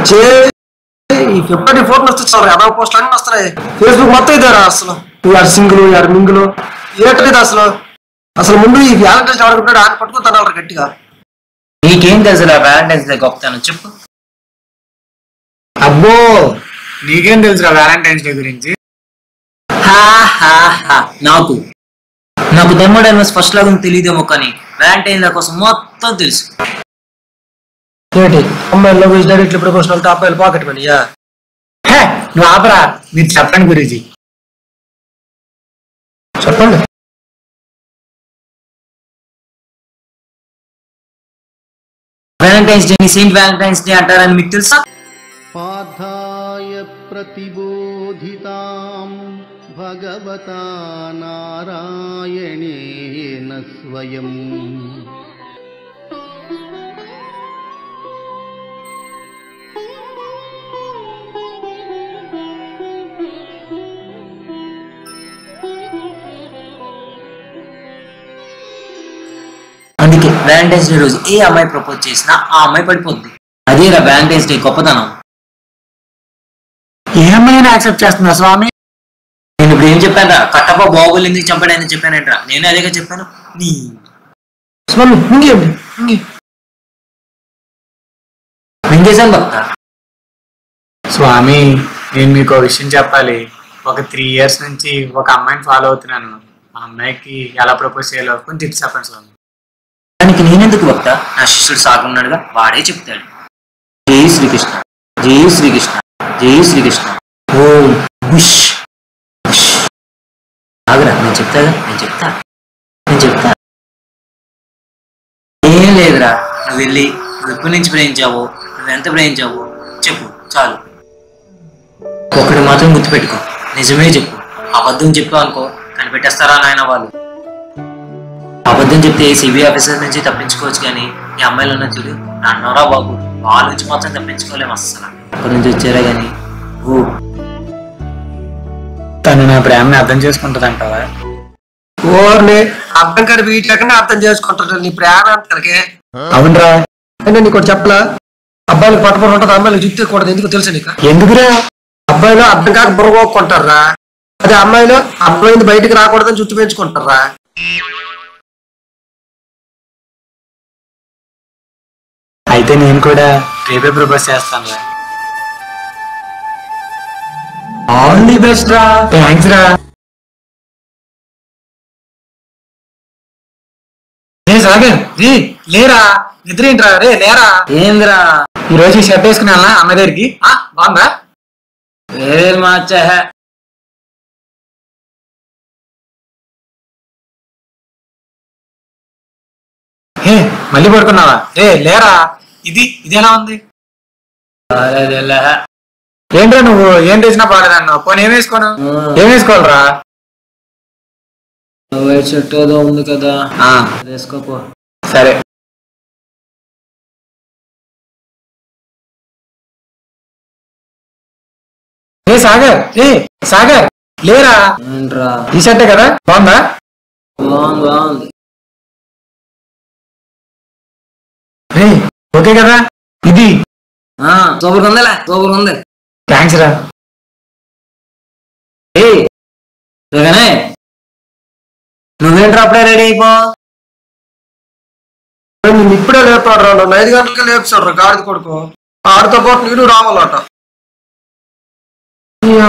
ఈ ఫిబ్రవరి 4 వస్తే చాలు 50 పోస్టులు అన్నీ వస్తున్నాయి. ఫేస్బుక్ మొత్తం ఇదారా అసలు. యూఆర్ సింగిల్ యూఆర్ మింగిల్ ఏటలేదు అసలు. అసలు ముందు ఈ వ్యాలంటైన్స్ ఎవరుకుంటాడు ఆయన పట్టుకుని గట్టిగా. నీకేం తెలుసు వ్యాలంటైన్స్ డే గొప్పతనం చెప్పు. అబ్బో నీకేం తెలుసురా వ్యాలంటైన్స్ డే గురించి? నాకు నాకు థర్మోడైనమిక్స్ ఫస్ట్ లాగా తెలియదేమో కానీ వ్యాలంటైన్స్ డే కోసం మొత్తం తెలుసు. ఏంటి అమ్మాయిలో డైరెక్ట్ ప్రపోజల్ అంటే అబ్బాయిలు పాకెట్ మనీయా? నువ్వు ఆపరా, మీరు చెప్పండి గురూజీ. చెప్పండి. Valentine's day Saint Valentine's day అంటారని మీకు తెలుసా? పార్థాయ ప్రతిబోధితాం భగవతా నారాయణేన స్వయం. అందుకే వ్యాలంటైన్స్ డే రోజు ఏ అమ్మాయి ప్రపోజ్ చేసినా ఆ అమ్మాయి పడిపోద్ది. అదే వ్యాలంటైన్స్ డే గొప్పతనం. ఏ అమ్మాయిని యాక్సెప్ట్ చేస్తున్నా స్వామి? నేను ఇప్పుడు ఏం చెప్పాను? కట్టప్ప బాహుబలి ఎందుకు చంపాడని చెప్పానంటరా. నేను అదేగా చెప్పాను. నీ స్వామి మింగేశాను భక్త. స్వామి నేను మీకు విషయం చెప్పాలి. ఒక 3 years నుంచి ఒక అమ్మాయిని ఫాలో అవుతున్నాను. ఆ అమ్మాయికి ఎలా ప్రపోజ్ చేయాలో కొంచెం టిప్స్ చెప్పండి స్వామి. దానికి నేనెందుకు భక్త? నా శిష్యుడు సాగున్నాడుగా, వాడే చెప్తాడు. జై శ్రీకృష్ణ, జై శ్రీకృష్ణ, జై శ్రీకృష్ణ, ఓం బుష్ బుష్. ఆగరా, నేను చెప్తాగా, నేను చెప్తా. ఏం లేదురా, నువ్వు వెళ్ళి నువ్వు ఎప్పటి నుంచి ప్రేమించావో, నువ్వు ఎంత ప్రేమించావో చెప్పు చాలు. ఒకటి మాత్రం గుర్తుపెట్టుకో, నిజమే చెప్పు. అబద్ధం చెప్పావు అనుకో కనిపెట్టేస్తారా నాయన వాళ్ళు. అబద్ధం చెప్తే సిబిఐ ఆఫీసర్ నుంచి తప్పించుకోవచ్చు కానీ ఈ అమ్మాయిలు ఉన్న చూడు అన్నారా బాబు, వాళ్ళ నుంచి మాత్రం తప్పించుకోలేము అసలు. అక్కడి నుంచి వచ్చారా కానీ తను నా ప్రేమని అర్థం చేసుకుంటుందంటావా? ఓర్ని అర్థం కాదు వీటికన్నా అర్థం చేసుకుంటాడు నీ ప్రేమ అంతకే. అవునరా, నీకు చెప్పలా అబ్బాయిలకు పట్టుబడి ఉంటుంది, అమ్మాయిలకు చుట్టూకూడదు. ఎందుకు తెలుసు నీకు? ఎందుకురా? అబ్బాయిలు అర్థం కాక బుర్రగొక్కుంటారా, అదే అమ్మాయిలు అబ్బాయి బయటికి రాకూడదని చుట్టూ పెంచుకుంటారా. అయితే నేను కూడా రేపే ప్రపోజ్ చేస్తాను. ఆల్ ది బెస్ట్ రా. థ్యాంక్స్ రా. సాగర్ రీ లేరా, నిద్ర ఏంట్రా? రే లేరా. ఏంద్రా ఈ రోజు షర్ట్ వేసుకున్నా అమ్మాయి దగ్గరికి? బాగుందా? వేరే మార్చా. హే మళ్ళీ పడుకున్నావా? రే లేరా. ఇది ఎలా ఉంది? ఏంట్రా నువ్వు ఏం తెచ్చినా బాగలేదన్నావు. పోనీ ఏం వేసుకోను? ఏం వేసుకోవాలరా? వైట్ షర్ట్ ఏదో ఉంది కదా, వేసుకోపో. సరే. సాగర్ లేరా. ఏంట్రా? ఈ షర్టే కదా, బాగుందా? బాగుంది. ఓకే కదా ఇది? సూపర్ ఉంది. థ్యాంక్స్ రా. నువ్వేంట్రా అప్పుడే రెడీ అయిపో. నేను ఇప్పుడే లేపాడు రా, 5 గంటలకే లేపుతాడు రా గాడిద కొడుకు. ఆడితో పాటు నేను రావాలట.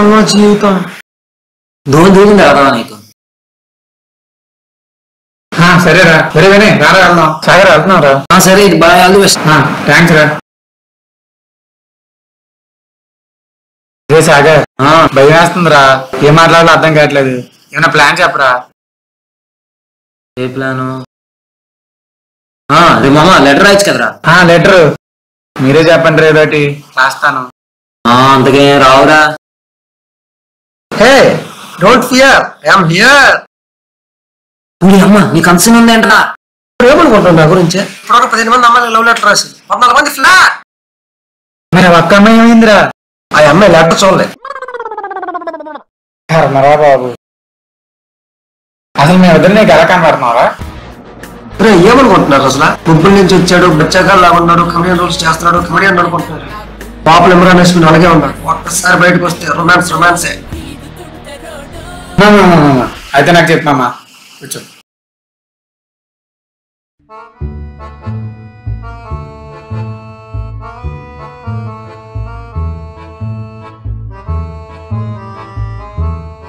అమ్మ జీవితం దూరం దూరం రాదా నీకు? సరేరా. సరే కానీ రారా వెళ్దాం. సాగర్ వెళ్తున్నావు రా. సరే ఇది బాగా ఆల్ ది బెస్ట్. థ్యాంక్స్ రా. సాగర్ భయం వేస్తుందిరా, ఏం మాట్లాడాలో అర్థం కావట్లేదు. ఏమైనా ప్లాన్ చెప్పరా? ఏ ప్లాను? మామ లెటర్ రాయచ్చు కదరా. లెటర్ మీరే చెప్పండి రా, ఏదోటి రాస్తాను. అంతకేం రావురా. Hey don't fear, I am here. అమ్మ నీ కన్సర్న్ ఉందేంట్రా? ఏమనుకుంటున్నా నా గురించి? ఇప్పుడు 15 మంది అమ్మాయిలు లవ్ లెటర్ రాసి 14 మంది ఫ్లాట్. మరి ఒక్క అమ్మాయి ఏమైందిరా? ఆ అమ్మాయి లెటర్ చూడలే. మరా బాబు, అసలు మేము వద్దని నీకు ఎలా కనబడుతున్నారా? ఏమనుకుంటున్నారు అసలు? గుంపుల నుంచి వచ్చాడు, బచ్చాగా ఉన్నాడు, కమెడియన్ రోల్స్ చేస్తున్నాడు, కమెడియన్ అనుకుంటున్నారు. పాపలు ఇమ్రాన్ హష్మి అలాగే ఉన్నాడు. ఒక్కసారి బయటకు వస్తే రొమాన్సే. అయితే నాకు చెప్పు మామ, కూర్చో.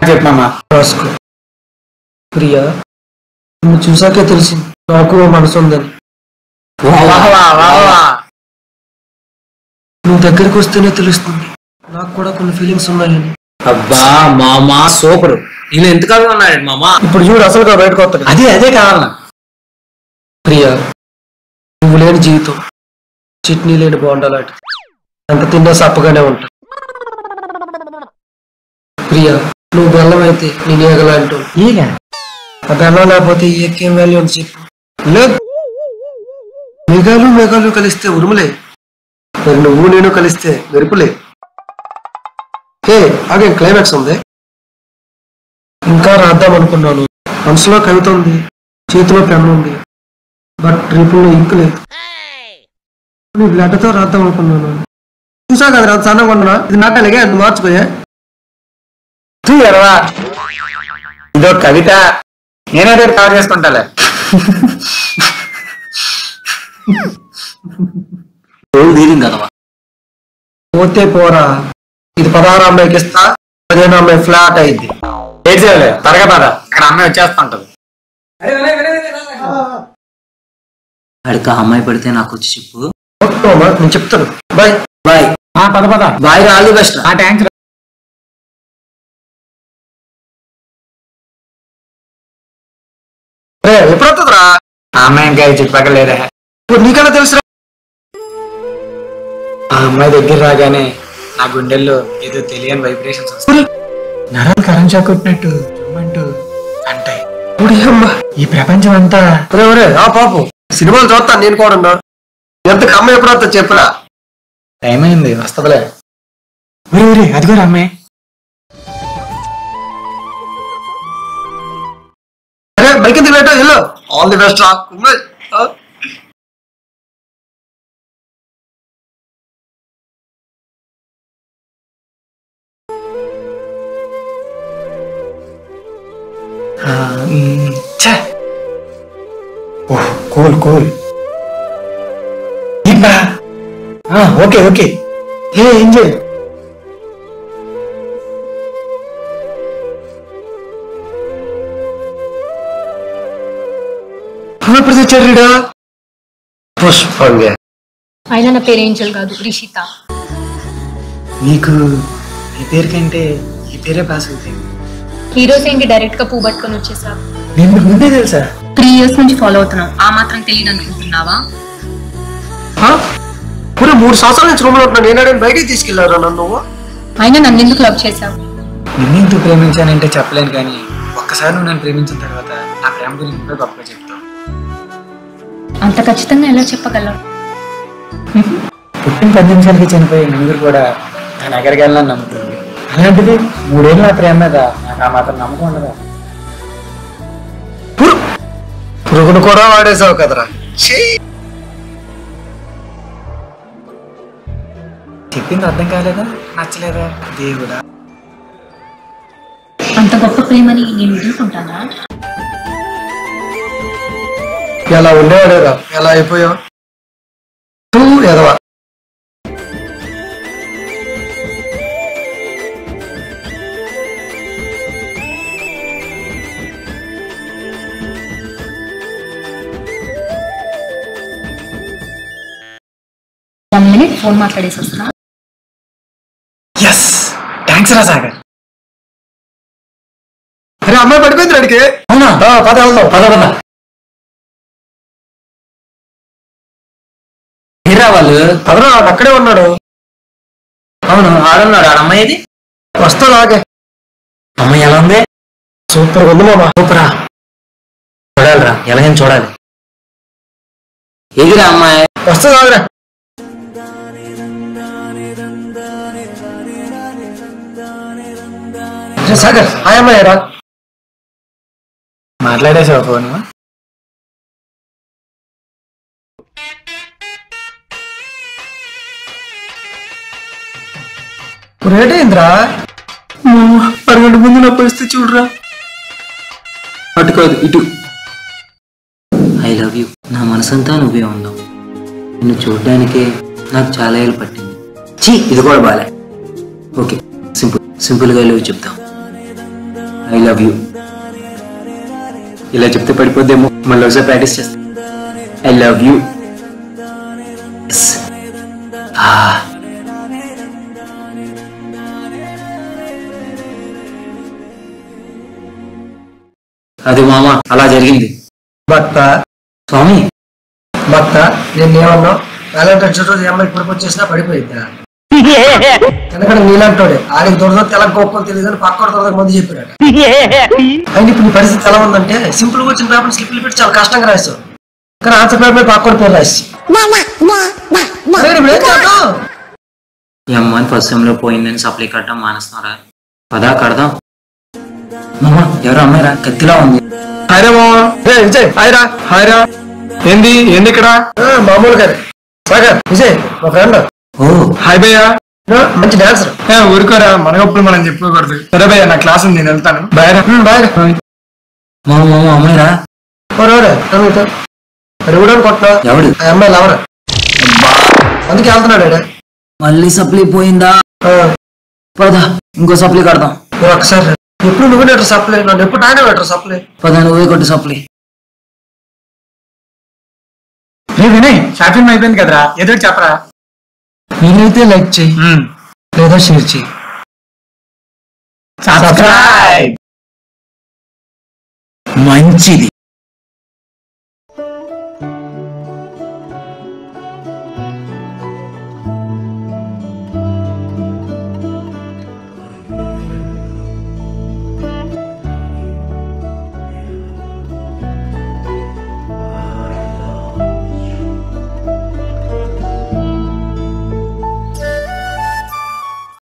చెప్పు మామ. రాసుకో. ప్రియా, నువ్వు చూసాకే తెలిసింది నాకు మనసు ఉందని. నువ్వు దగ్గరికి వస్తేనే తెలుస్తుంది నాకు కూడా కొన్ని ఫీలింగ్స్ ఉన్నాయని. అబ్బా మామా సూపర్. నేను ఎంతకాలం ఉన్నాడు మామా. ఇప్పుడు చూడు అసలుగా బయటకు వస్తాడు. అదే కావాలన్నా. ప్రియా, నువ్వు లేని జీవితం చట్నీ లేని బోండాలాట. ఎంత తిన్నా సప్పగానే ఉంటా. ప్రియా, నువ్వు బెల్లం అయితే నేను ఏగలాంటావు. ఈగ ఆ బెల్లం లేకపోతే ఈ ఎక్కేం వాల్యూ అని చెప్పు. లేదు, మేఘాలు కలిస్తే ఉరుములే, మరి నువ్వు నేను కలిస్తే మెరుపులే. హే, అగే క్లైమాక్స్ ఉంది. ఇంకా రాద్దాం అనుకున్నాను. మనసులో కవిత ఉంది, చేతిలో పెన్ను ఉంది, బట్ రేపుల్లో ఇంక్ లేదు. నీ బ్లడ్తో రాద్దాం అనుకున్నాను. చూసా కదా అంత సన్నగా ఉన్నా. ఇది నాటలేగా అది మార్చుకోయా. ఇదో కవిత, నేనే రేపు కవర్ చేసుకుంటాలే. కదవా పోతే పోరా, ఇది 16 అమ్మాయికి ఇస్తా, 15 అమ్మాయి ఫ్లాట్ అయింది. ఏం చేయాలి? త్వరగా పద, అక్కడ అమ్మాయి వచ్చేస్తా ఉంటది. అడికి అమ్మాయి పడితే నాకు వచ్చి చెప్పు. నేను చెప్తాను. Bye bye. పద పద. Bye, all the best. Thanks. ఎప్పుడు వస్తుందిరా? ఆ అమ్మాయి ఇంకా చెప్పాక లేదా? ఇప్పుడు నీకన్నా తెలుసురా. ఆ అమ్మాయి దగ్గర రాగానే నా గుండెల్లో ఏదో తెలియని వైబ్రేషన్స్ వస్తాయి. నరాలు కరెంట్ షాక్ కొట్టినట్టు చుమ్మంటూ అంటాయి. ఈ ప్రపంచం అంతా ఆ పాపం సినిమాలు చూస్తాను నేను కూడా. ఎంత అమ్మాయి ఎప్పుడు వస్తా చెప్పురా. టైం అయింది, వస్తలే. అదిగో అమ్మాయి. అరే బైక్ ఎందుకు పెట్టా? హలో, ఆల్ ది బెస్ట్ రా. కూల్. ఓకే. ఏ ఎంజాయ్. ఎప్పుడు తెచ్చాడు? పుష్పంగా. అయినా నా పేరు ఏంజల్ కాదు, రిషిత. నీకు ఈ పేరు కంటే ఈ పేరే పాస్ అవుతాయి. హీరోస్ ఏంటి డైరెక్ట్ గా పువ్వు పట్టుకొని వచ్చేసా? నేను ముందే తెలుసా? 3 years నుంచి ఫాలో అవుతున్నావు. ఆ మాత్రం తెలియదు అనుకుంటున్నావా? 3 సంవత్సరాల నుంచి రూమ్ లో ఉంటున్నా. నేను బయటికి తీసుకెళ్లారా నన్ను? అయినా నన్ను ఎందుకు లవ్ చేసావు? నిన్నెందుకు ప్రేమించానంటే చెప్పలేను, కానీ ఒక్కసారి నువ్వు నన్ను ప్రేమించిన తర్వాత నా ప్రేమ గురించి కూడా గొప్పగా చెప్తావు. అంత ఖచ్చితంగా ఎలా చెప్పగలవు? పుట్టిన 10 నిమిషాలకి చనిపోయే నలుగురు కూడా నా దగ్గరికి వెళ్ళాలని నమ్ముతుంది. అలాంటిది 3 ఏళ్ళ నా ప్రేమ మీద నాకు ఆ మాత్రం నమ్మకం ఉండదా? పురుగును కూడా వాడేసావు కదరా. చెప్పింది అర్థం కాలేదా? నచ్చలేదా? దేవుడా, అంత గొప్ప ప్రేమని నేను వదులుకుంటానా? ఎలా ఉండేవాడేరా, ఎలా అయిపోయావు? ఎదవా. ఫోన్ మాట్లాడేసి వస్తున్నా. థ్యాంక్స్ రా సాగర్. అరే అమ్మాయి పడిపోయింది అడిగి. అవునా? పద వెళ్దాం. పద. హీరా వాళ్ళు పదరా, అక్కడే ఉన్నాడు. అవును, ఆడున్నాడు. ఆడ అమ్మాయి ఇది వస్తాలాగే. అమ్మాయి ఎలా ఉంది? సూపర్ ఉంది మామా. సూపరా, చూడాలిరా, ఎలాగైనా చూడాలి. ఎగిరా అమ్మాయి. వస్తాలాగరా. సాగర్, హాయ్ అమ్మాయి రా. మాట్లాడేసావు ఫోను? రేట్ అయిందిరా. అరగంట ముందు నా పరిస్థితి చూడరా. అటు కాదు ఇటు. I love you. నా మనసంతా నువ్వే ఉన్నావు. నిన్ను చూడడానికే నాకు చాలా ఏళ్ళు పట్టింది. ఇది కూడా బాలే. ఓకే, సింపుల్గా లవ్ చెప్తాం. I love you. ఇలా చెప్తే పడిపోద్దేమో, మళ్ళీ ఒకసారి ప్రాక్టీస్ చేస్తా. I love you. అది మామ అలా జరిగింది. భక్త స్వామి నేను ఏమన్నా వ్యాలంటైన్స్ రోజు అమ్మాయి ప్రపోజ్ చేసినా పడిపోయిద్దా? ఎందుకంటే నీలాంటోడే ఆడికి దొరద తెల గొప్పలు తెలియదు అని పక్క దొరదకు మంది చెప్పాడు. అయినా ఇప్పుడు నీ పరిస్థితి ఎలా ఉందంటే సింపుల్ గా వచ్చిన పేపర్ స్లిప్లు పెట్టి చాలా కష్టంగా రాస్తావు, కానీ ఆన్సర్ పేపర్ మీద పక్క పేరు రాసి ఈ అమ్మాయిని ఫస్ట్ సెమ్ లో పోయిందని సప్లై కట్టడం మానేస్తున్నారా? పదా కడదాం. మామ ఎవరో అమ్మాయి రా, కత్తిలా ఉంది. హాయ్రా మామా. విజయ్ హాయ్రా. హాయ్రా. ఏంది ఇక్కడ? మామూలుగా సాగర్ విజయ్ మా ఫ్రెండ్. ఓ హాయ్ భయ్యా. మంచి డాన్సర్. ఊరుకోరా, మనగప్పుడు మనం చెప్పుకోకూడదు. సరే భయ్యా, నా క్లాస్ ఉంది, నేను వెళ్తాను. బాయ్ రా. మామ అమ్మాయి రా. రివ్వడానికి కొట్టినా ఎవడు? ఆ అమ్మాయి లవర్, అందుకే వెళ్తున్నాడు. మళ్ళీ సప్లై పోయిందా? పదా ఇంకో సప్లై కడదాం. ఒకసారి ఎప్పుడు నువ్వు లెటర్ సప్లై, నన్ను ఎప్పుడు ఆయన లెటర్ సప్లై. పదా నువ్వే కొట్టు సప్లై. వినయ్, షాపింగ్ అయిపోయింది కదరా, ఏదో చెప్పరా. నేనైతే లైక్ చెయ్యి లేదా షేర్ చెయ్యి. సబ్స్క్రైబ్. మంచిది.